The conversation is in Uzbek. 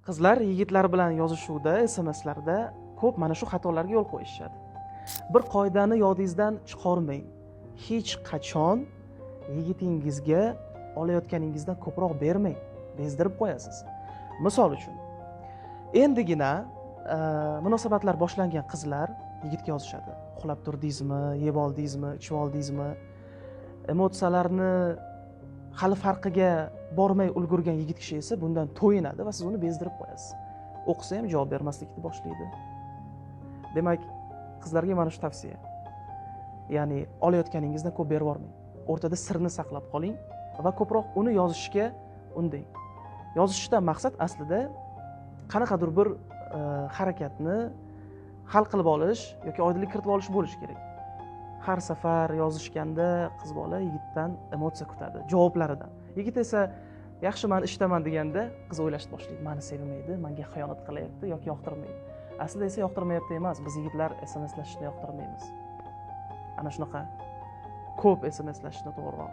Qizlar yigitlar bilan yozishuvda, SMSlarda ko'p mana shu xatolarga yo'l qo'yishadi. Bir qoidani yodingizdan chiqarmang. Hech qachon yigitingizga olayotganingizdan ko'proq bermang. Bezdirib qo'yasiz. Misol uchun, endigina munosabatlar boshlangan qizlar yigitga yozishadi. Uxlab turdingizmi, yeb oldingizmi, ichib oldingizmi? Emotsiyalarni hali farqiga bormay ulgurgan yigit kishi esa bundan to'yinadi va siz uni bezdirib qo'yasiz. O'qisa ham javob bermaslikni boshlaydi. Demak, qizlarga mana shu tavsiya. Ya'ni olayotganingizdan ko'p berib yormang. O'rtada sirni saqlab qoling va ko'proq uni yozishga undang. Yozishdan maqsad aslida qanaqadir bir harakatni hal qilib olish yoki oydinlik kiritib olish bo'lishi kerak. Har safar yozishganda qiz bola yigitdan emotsiya kutadi, javoblaridan. Yigit esa yaxshi men ishdaman deganda qiz o'ylashni boshlaydi. Meni sevmaydi, menga xiyonat qilyapti yoki yoqtirmaydi. Aslida esa yoqtirmayapti emas, biz yigitlar SMSlashishni yoqtirmaymiz. Ana shunaqa ko'p SMSlashishni to'g'riroq.